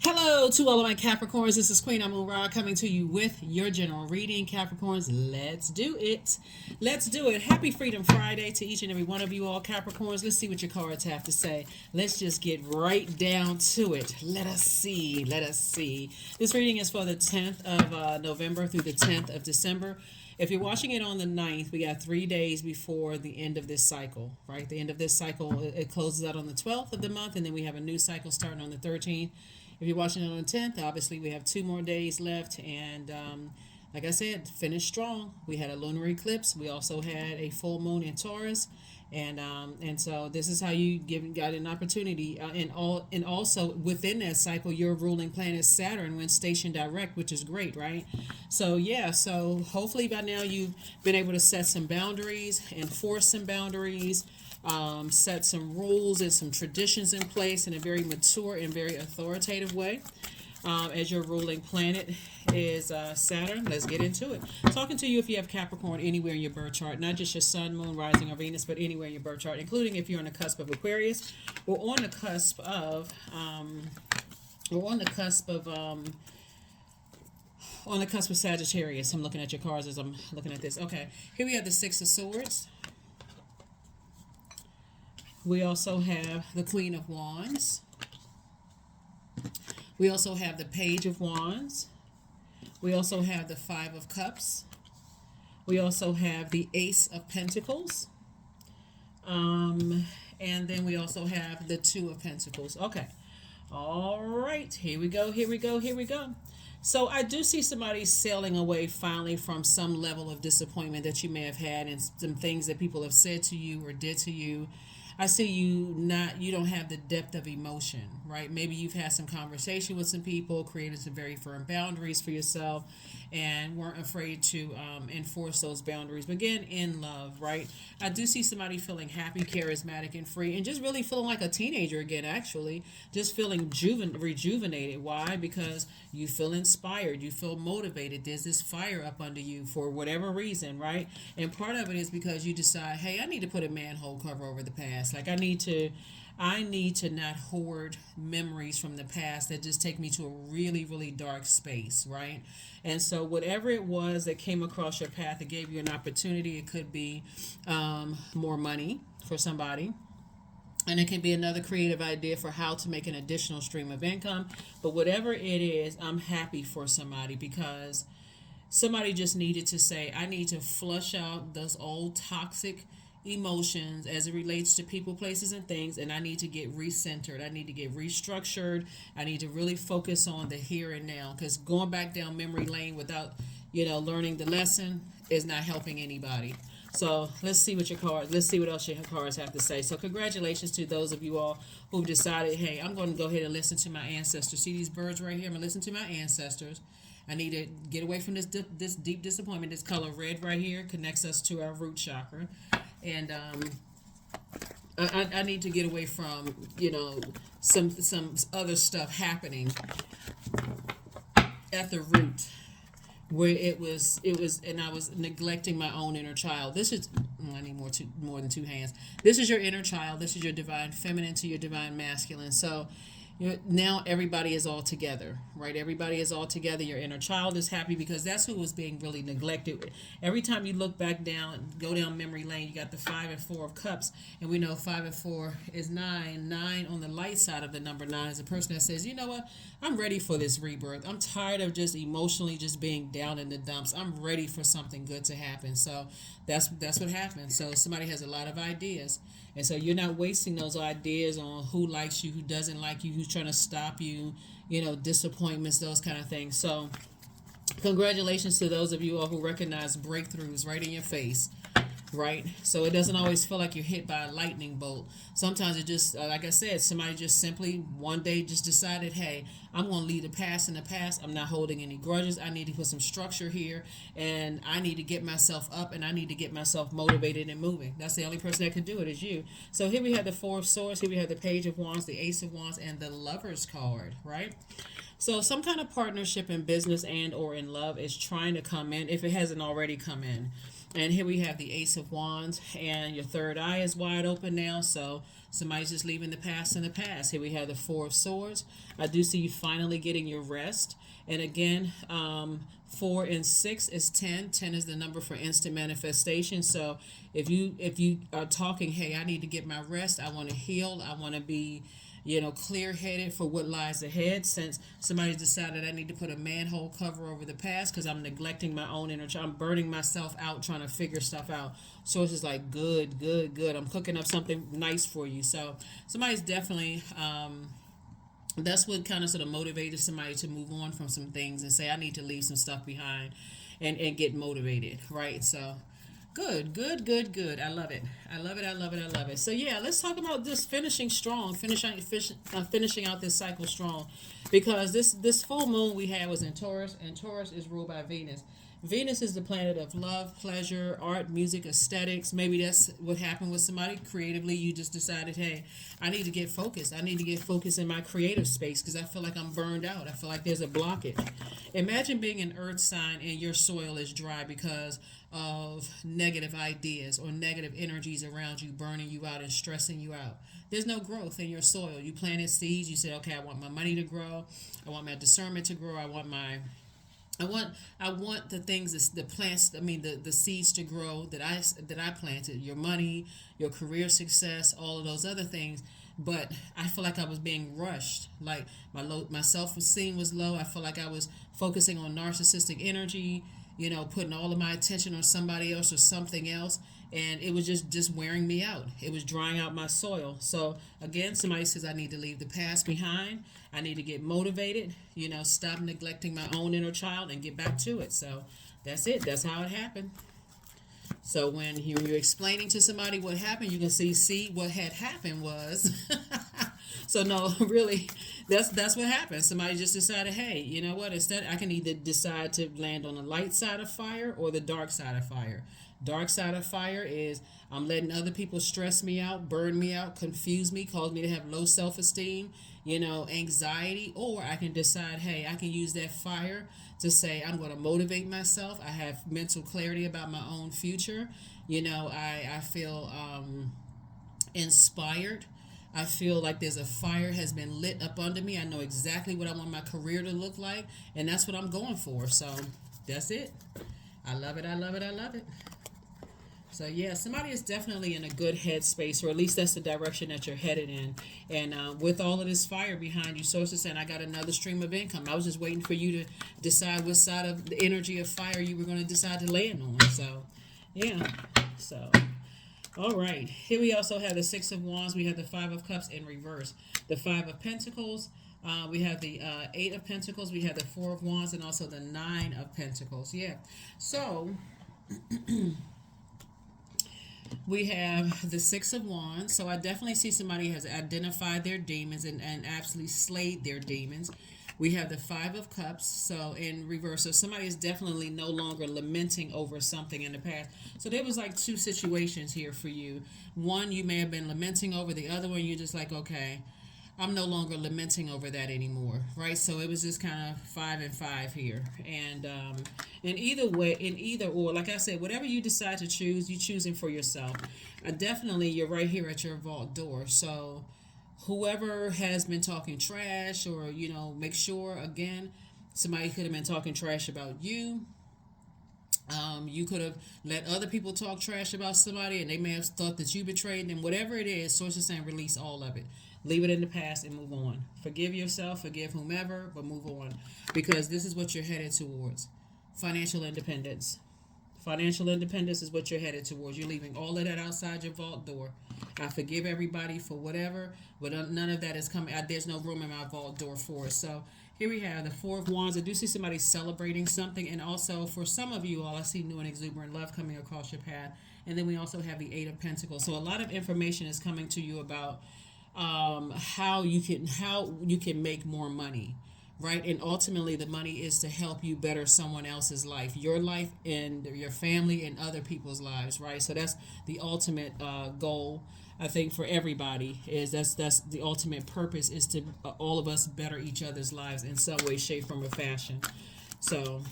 Hello to all of my Capricorns. This is Queen Amun Ra coming to you with your general reading. Capricorns, let's do it. Let's do it. Happy Freedom Friday to each and every one of you all Capricorns. Let's see what your cards have to say. Let's just get right down to it. Let us see. Let us see. This reading is for the 10th of November through the 10th of December. If you're watching it on the 9th, we got 3 days before the end of this cycle, right? The end of this cycle, it closes out on the 12th of the month, and then we have a new cycle starting on the 13th. If you're watching it on the 10th, obviously we have 2 more days left. And like I said, finish strong. We had a lunar eclipse. We also had a full moon in Taurus. And so this is how you got an opportunity. And also within that cycle, your ruling planet Saturn went station direct, which is great, right? So yeah, so hopefully by now you've been able to set some boundaries, enforce some boundaries, set some rules and some traditions in place in a very mature and very authoritative way. As your ruling planet is Saturn. Let's get into it. Talking to you if you have Capricorn anywhere in your birth chart, not just your Sun, Moon, Rising, or Venus, but anywhere in your birth chart, including if you're on the cusp of Aquarius or on the cusp of, or on the cusp of, on the cusp of Sagittarius. I'm looking at your cards as I'm looking at this. Okay, here we have the Six of Swords. We also have the Queen of Wands. We also have the Page of Wands. We also have the Five of Cups. We also have the Ace of Pentacles. And then we also have the Two of Pentacles. Okay. All right. Here we go. Here we go. Here we go. So I do see somebody sailing away finally from some level of disappointment that you may have had and some things that people have said to you or did to you. I see you don't have the depth of emotion, right? Maybe you've had some conversation with some people, created some very firm boundaries for yourself, and weren't afraid to enforce those boundaries. But again, in love, right? I do see somebody feeling happy, charismatic, and free, and just really feeling like a teenager again, actually. Just feeling rejuvenated. Why? Because you feel inspired, you feel motivated. There's this fire up under you for whatever reason, right? And part of it is because you decide, hey, I need to put a manhole cover over the past. Like I need to not hoard memories from the past that just take me to a really, really dark space, right? And so, whatever it was that came across your path that gave you an opportunity, it could be more money for somebody. And it can be another creative idea for how to make an additional stream of income. But whatever it is, I'm happy for somebody because somebody just needed to say, I need to flush out those old toxic emotions as it relates to people, places, and things, and I need to get recentered. I need to get restructured. I need to really focus on the here and now because going back down memory lane without, learning the lesson is not helping anybody. So let's see what your cards, let's see what else your cards have to say. So congratulations to those of you all who've decided, hey, I'm going to go ahead and listen to my ancestors. See these birds right here? I'm going to listen to my ancestors. I need to get away from this deep disappointment. This color red right here connects us to our root chakra. And I need to get away from, some other stuff happening at the root where it was and I was neglecting my own inner child. This is I need more than two hands. This is your inner child. This is your divine feminine to your divine masculine. So now everybody is all together, right? Everybody is all together. Your inner child is happy because that's who was being really neglected. Every time you look back down, go down memory lane, you got the 5 and 4 of cups, and we know 5 and 4 is 9. 9 on the light side of the number 9 is a person that says, you know what, I'm ready for this rebirth. I'm tired of just emotionally just being down in the dumps. I'm ready for something good to happen. So that's what happens. So somebody has a lot of ideas. And so you're not wasting those ideas on who likes you, who doesn't like you, who's trying to stop you, disappointments, those kind of things. So congratulations to those of you all who recognize breakthroughs right in your face. Right? So it doesn't always feel like you're hit by a lightning bolt. Sometimes it just, like I said, somebody just simply one day just decided, hey, I'm going to leave the past in the past. I'm not holding any grudges. I need to put some structure here and I need to get myself up and I need to get myself motivated and moving. That's the only person that can do it is you. So here we have the 4 of Swords. Here we have the Page of Wands, the Ace of Wands, and the Lover's card, right? So some kind of partnership in business and or in love is trying to come in if it hasn't already come in. And here we have the Ace of Wands, and your third eye is wide open now. So somebody's just leaving the past in the past. Here we have the Four of Swords. I do see you finally getting your rest. And again, 4 and 6 is 10. 10 is the number for instant manifestation. So if you are talking, hey, I need to get my rest. I want to heal. I want to be, clear-headed for what lies ahead, since somebody's decided I need to put a manhole cover over the past because I'm neglecting my own inner child. I'm burning myself out trying to figure stuff out. So it's just like, good, good, good. I'm cooking up something nice for you. So somebody's definitely, that's what kind of sort of motivated somebody to move on from some things and say, I need to leave some stuff behind and get motivated, right? So good, good, good, good. I love it. I love it. I love it. I love it. So yeah, let's talk about this finishing strong, finishing out this cycle strong, because this full moon we had was in Taurus, and Taurus is ruled by Venus. Venus is the planet of love, pleasure, art, music, aesthetics. Maybe that's what happened with somebody creatively. You just decided, hey, I need to get focused. I need to get focused in my creative space because I feel like I'm burned out. I feel like there's a blockage. Imagine being an earth sign and your soil is dry because of negative ideas or negative energies around you, burning you out and stressing you out. There's no growth in your soil. You planted seeds. You said, okay, I want my money to grow. I want my discernment to grow. I want the things, the plants, the seeds to grow that I planted, your money, your career success, all of those other things. But I feel like I was being rushed. Like my self-esteem was low. I feel like I was focusing on narcissistic energy, putting all of my attention on somebody else or something else. And it was just wearing me out. It was drying out my soil. So again, somebody says I need to leave the past behind. I need to get motivated, stop neglecting my own inner child and get back to it. So that's it. That's how it happened. So when you're explaining to somebody what happened, you can see what had happened was. So no, really, that's what happened. Somebody just decided, hey, you know what? Instead, I can either decide to land on the light side of fire or the dark side of fire. Dark side of fire is I'm letting other people stress me out, burn me out, confuse me, cause me to have low self-esteem, anxiety. Or I can decide, hey, I can use that fire to say I'm going to motivate myself. I have mental clarity about my own future. I feel inspired. I feel like there's a fire has been lit up under me. I know exactly what I want my career to look like, and that's what I'm going for. So that's it. I love it. I love it. I love it. So yeah, somebody is definitely in a good headspace, or at least that's the direction that you're headed in. And with all of this fire behind you, so it's just saying I got another stream of income. I was just waiting for you to decide what side of the energy of fire you were going to decide to land on. So yeah, so all right. Here we also have the Six of Wands. We have the Five of Cups in reverse. The Five of Pentacles. We have the Eight of Pentacles. We have the Four of Wands, and also the Nine of Pentacles. Yeah. So we have the Six of Wands. So I definitely see somebody has identified their demons and absolutely slayed their demons. We have the Five of Cups, so in reverse. So somebody is definitely no longer lamenting over something in the past. So there was like two situations here for you. One, you may have been lamenting over. The other one, you're just like, okay, I'm no longer lamenting over that anymore, right? So it was just kind of 5 and 5 here. And in either way, in either or, like I said, whatever you decide to choose, you're choosing for yourself. Definitely, you're right here at your vault door. So whoever has been talking trash, or, make sure, again, somebody could have been talking trash about you. You could have let other people talk trash about somebody, and they may have thought that you betrayed them. Whatever it is, Source is saying release all of it. Leave it in the past and move on. Forgive yourself, forgive whomever, but move on. Because this is what you're headed towards. Financial independence. Financial independence is what you're headed towards. You're leaving all of that outside your vault door. I forgive everybody for whatever, but none of that is coming. There's no room in my vault door for it. So here we have the Four of Wands. I do see somebody celebrating something. And also for some of you all, I see new and exuberant love coming across your path. And then we also have the Eight of Pentacles. So a lot of information is coming to you about how you can make more money, right? And ultimately the money is to help you better someone else's life, your life and your family and other people's lives, right? So that's the ultimate goal, I think, for everybody. Is that's the ultimate purpose, is to all of us better each other's lives in some way, shape, form, or fashion. So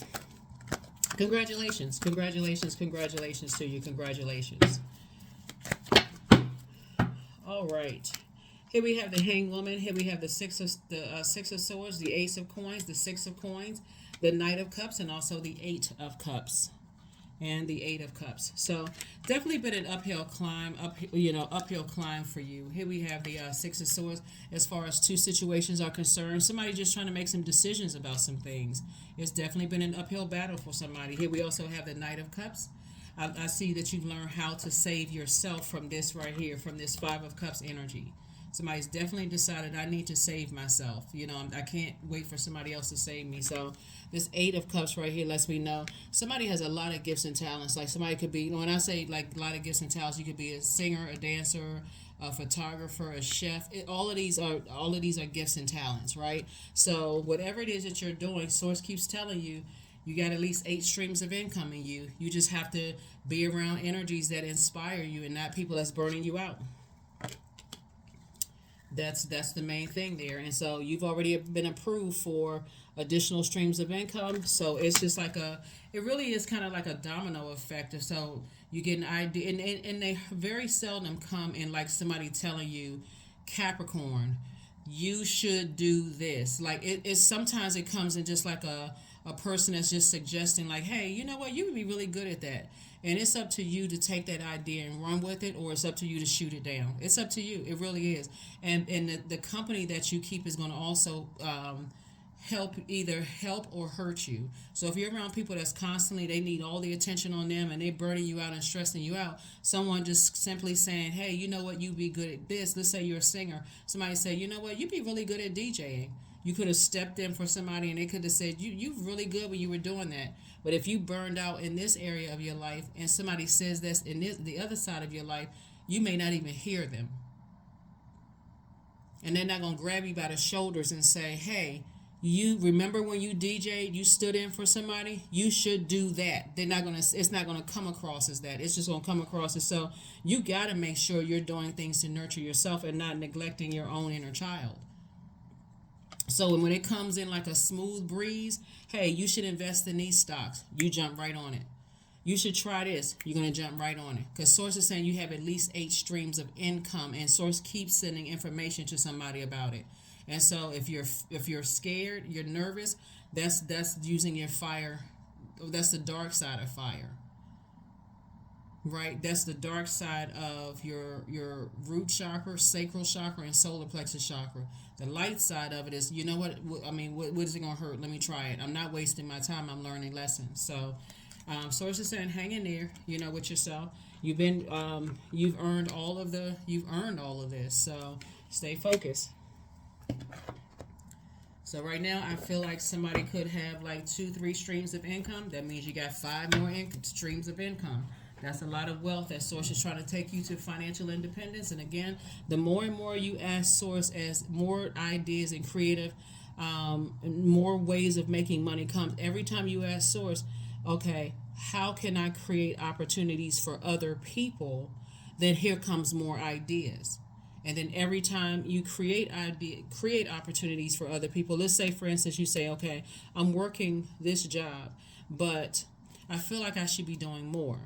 Congratulations, congratulations, congratulations to you, congratulations. All right. Here we have the Hanged Woman. Here we have the Six of Swords, the Ace of Coins, the Six of Coins, the Knight of Cups, and also the Eight of Cups, and the Eight of Cups. So definitely been an uphill climb, uphill climb for you. Here we have the Six of Swords. As far as two situations are concerned, somebody just trying to make some decisions about some things. It's definitely been an uphill battle for somebody. Here we also have the Knight of Cups. I see that you've learned how to save yourself from this right here, from this Five of Cups energy. Somebody's definitely decided, I need to save myself. I can't wait for somebody else to save me. So this Eight of Cups right here lets me know somebody has a lot of gifts and talents. Like somebody could be, when I say like a lot of gifts and talents, you could be a singer, a dancer, a photographer, a chef. All of these are gifts and talents, right? So whatever it is that you're doing, Source keeps telling you, you got at least 8 streams of income in you. You just have to be around energies that inspire you and not people that's burning you out. That's the main thing there. And so you've already been approved for additional streams of income. So it's just like it really is kind of like a domino effect. So you get an idea, and they very seldom come in like somebody telling you, Capricorn, you should do this. Like it's sometimes it comes in just like a person that's just suggesting like, hey, you know what, you would be really good at that. And it's up to you to take that idea and run with it, or it's up to you to shoot it down. It's up to you. It really is. And the company that you keep is going to also either help or hurt you. So if you're around people that's constantly, they need all the attention on them and they're burning you out and stressing you out, someone just simply saying, hey, you know what, you'd be good at this. Let's say you're a singer. Somebody say, you know what, you'd be really good at DJing. You could have stepped in for somebody and they could have said, you're really good when you were doing that. But if you burned out in this area of your life and somebody says this in the other side of your life, you may not even hear them. And they're not going to grab you by the shoulders and say, hey, you remember when you DJ'd, you stood in for somebody? You should do that. It's not going to come across as that. It's just going to come across as, so you got to make sure you're doing things to nurture yourself and not neglecting your own inner child. So when it comes in like a smooth breeze, hey, you should invest in these stocks. You jump right on it. You should try this. You're going to jump right on it. Because Source is saying you have at least 8 streams of income, and Source keeps sending information to somebody about it. And so if you're scared, you're nervous, that's using your fire. That's the dark side of fire. Right? That's the dark side of your root chakra, sacral chakra, and solar plexus chakra. The light side of it is, you know what, I mean, what is it going to hurt? Let me try it. I'm not wasting my time. I'm learning lessons. So Source is saying, hang in there, with yourself. You've earned all of this. So stay focused. So right now, I feel like somebody could have like 2-3 streams of income. That means you got 5 more streams of income. That's a lot of wealth that Source is trying to take you to financial independence. And again, the more and more you ask Source, as more ideas and creative, more ways of making money comes. Every time you ask Source, okay, how can I create opportunities for other people? Then here comes more ideas. And then every time you create opportunities for other people, let's say, for instance, you say, okay, I'm working this job, but I feel like I should be doing more.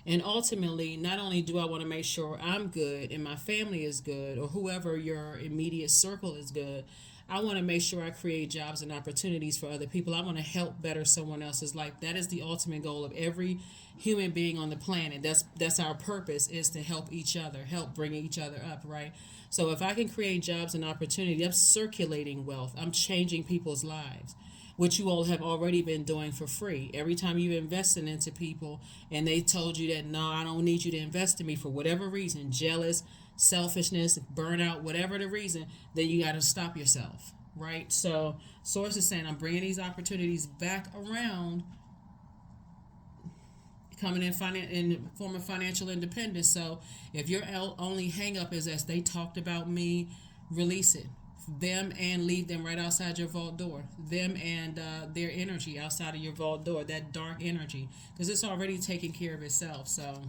And ultimately, not only do I want to make sure I'm good and my family is good, or whoever your immediate circle is good, I want to make sure I create jobs and opportunities for other people. I want to help better someone else's life. That is the ultimate goal of every human being on the planet. That's our purpose, is to help each other, help bring each other up, right? So if I can create jobs and opportunity, I'm circulating wealth. I'm changing people's lives, which you all have already been doing for free. Every time you've invested into people and they told you that, no, I don't need you to invest in me for whatever reason, jealous, selfishness, burnout, whatever the reason, then you got to stop yourself, right? So Source is saying, I'm bringing these opportunities back around, coming in the form of financial independence. So if your only hang up is as they talked about me, release it. Them and leave them right outside your vault door. Them and their energy outside of your vault door, that dark energy, because it's already taking care of itself. So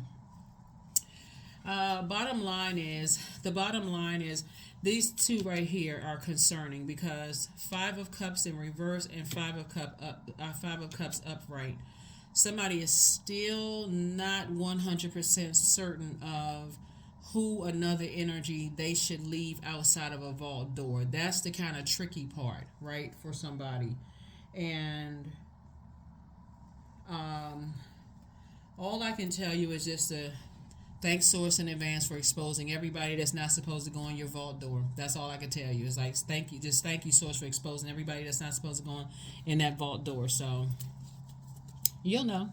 bottom line is These two right here are concerning because Five of Cups in reverse and Five of Cups upright. Somebody is still not 100% certain of who another energy they should leave outside of a vault door. That's the kind of tricky part, right, for somebody. And all I can tell you is just to thank Source in advance for exposing everybody that's not supposed to go in your vault door. That's all I can tell you. It's like, thank you. Just thank you, Source, for exposing everybody that's not supposed to go in that vault door. So you'll know.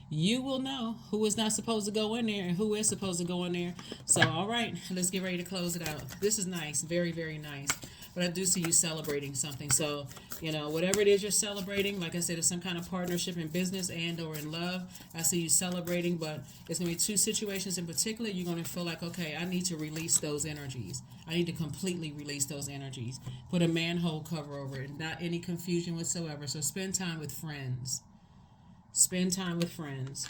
You will know who is not supposed to go in there and who is supposed to go in there. So, all right, let's get ready to close it out. This is nice. Very, very nice. But I do see you celebrating something. So, whatever it is you're celebrating, like I said, it's some kind of partnership in business and or in love. I see you celebrating, but it's going to be two situations in particular. You're going to feel like, okay, I need to release those energies. I need to completely release those energies. Put a manhole cover over it. Not any confusion whatsoever. So spend time with friends. Spend time with friends.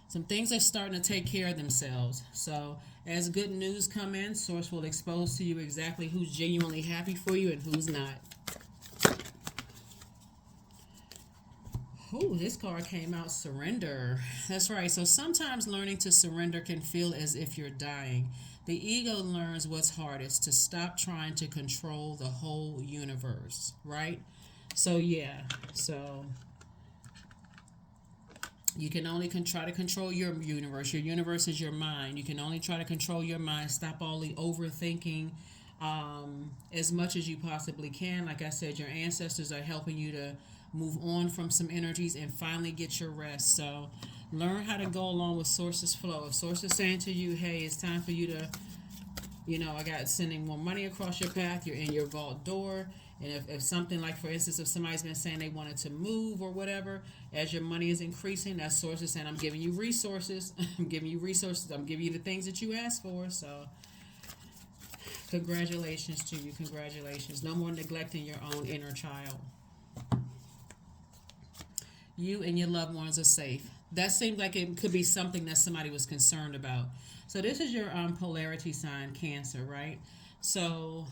Some things are starting to take care of themselves. So as good news come in, Source will expose to you exactly who's genuinely happy for you and who's not. Oh, this card came out, surrender. That's right. So sometimes learning to surrender can feel as if you're dying. The ego learns what's hardest, to stop trying to control the whole universe, right? So yeah, so you can only try to control your universe. Your universe is your mind. You can only try to control your mind. Stop all the overthinking as much as you possibly can. Like I said, your ancestors are helping you to move on from some energies and finally get your rest. So learn how to go along with Source's flow. If Source is saying to you, hey, it's time for you to, I got sending more money across your path. You're in your vault door. And if something like, for instance, if somebody's been saying they wanted to move or whatever, as your money is increasing, that Source is saying, I'm giving you resources. I'm giving you resources. I'm giving you the things that you asked for. So congratulations to you. Congratulations. No more neglecting your own inner child. You and your loved ones are safe. That seems like it could be something that somebody was concerned about. So this is your polarity sign, Cancer, right? So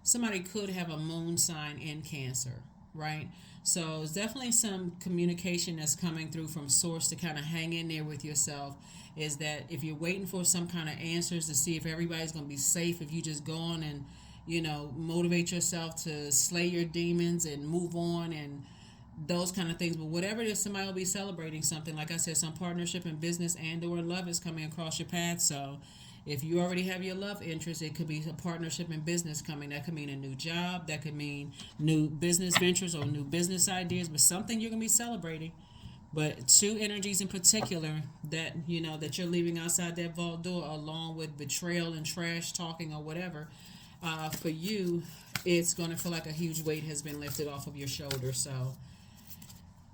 somebody could have a moon sign in Cancer, right? So it's definitely some communication that's coming through from Source to kind of hang in there with yourself, is that if you're waiting for some kind of answers to see if everybody's going to be safe, if you just go on and, motivate yourself to slay your demons and move on and those kind of things. But whatever it is, somebody will be celebrating something. Like I said, some partnership in business and or love is coming across your path. So if you already have your love interest, it could be a partnership in business coming. That could mean a new job. That could mean new business ventures or new business ideas, but something you're going to be celebrating. But two energies in particular that, that you're leaving outside that vault door, along with betrayal and trash talking or whatever, for you, it's going to feel like a huge weight has been lifted off of your shoulders. So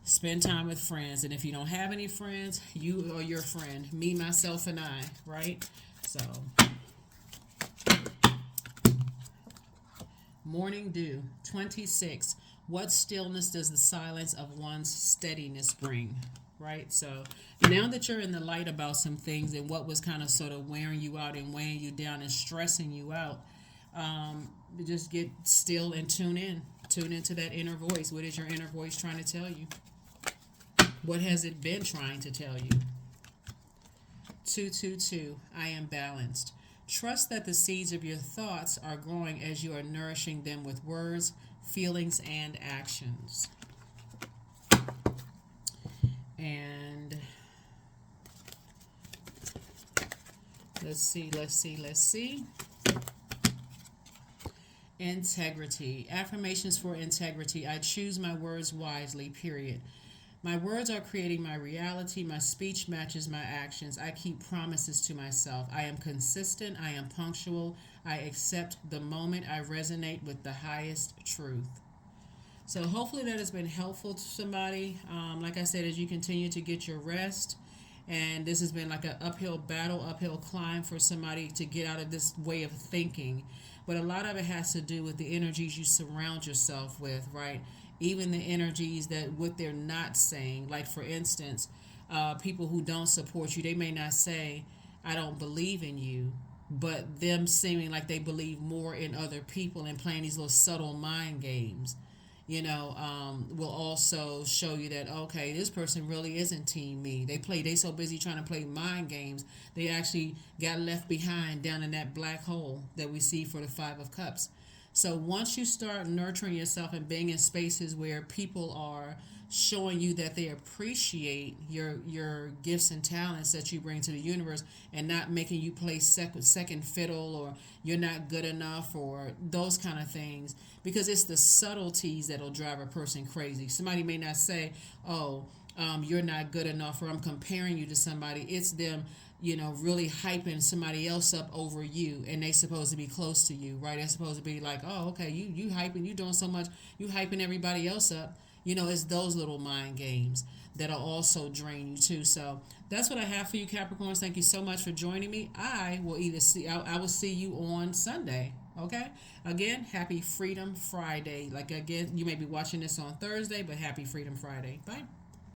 spend time with friends. And if you don't have any friends, you are your friend. Me, myself, and I, right? So, Morning Dew, 26. What stillness does the silence of one's steadiness bring? Right? So, now that you're in the light about some things and what was kind of sort of wearing you out and weighing you down and stressing you out, just get still and tune in. Tune into that inner voice. What is your inner voice trying to tell you? What has it been trying to tell you? 222, I am balanced. Trust that the seeds of your thoughts are growing as you are nourishing them with words, feelings, and actions. And let's see. Integrity. Affirmations for integrity. I choose my words wisely, period. My words are creating my reality. My speech matches my actions. I keep promises to myself. I am consistent. I am punctual. I accept the moment. I resonate with the highest truth. So hopefully that has been helpful to somebody. Like I said, as you continue to get your rest, and this has been like an uphill battle, uphill climb for somebody to get out of this way of thinking. But a lot of it has to do with the energies you surround yourself with, right? Even the energies that what they're not saying. Like, for instance, people who don't support you, they may not say, I don't believe in you, but them seeming like they believe more in other people and playing these little subtle mind games, will also show you that, okay, this person really isn't team me. They so busy trying to play mind games, they actually got left behind down in that black hole that we see for the Five of Cups. So once you start nurturing yourself and being in spaces where people are showing you that they appreciate your gifts and talents that you bring to the universe, and not making you play second fiddle, or you're not good enough, or those kind of things, because it's the subtleties that'll drive a person crazy. Somebody may not say, oh, you're not good enough, or I'm comparing you to somebody. It's them, really hyping somebody else up over you, and they supposed to be close to you, right? They're supposed to be like, oh, okay, you hyping, you doing so much, you hyping everybody else up. It's those little mind games that'll also drain you too. So that's what I have for you, Capricorns. Thank you so much for joining me. I will see you on Sunday. Okay. Again, happy Freedom Friday. Like, again, you may be watching this on Thursday, but happy Freedom Friday. Bye.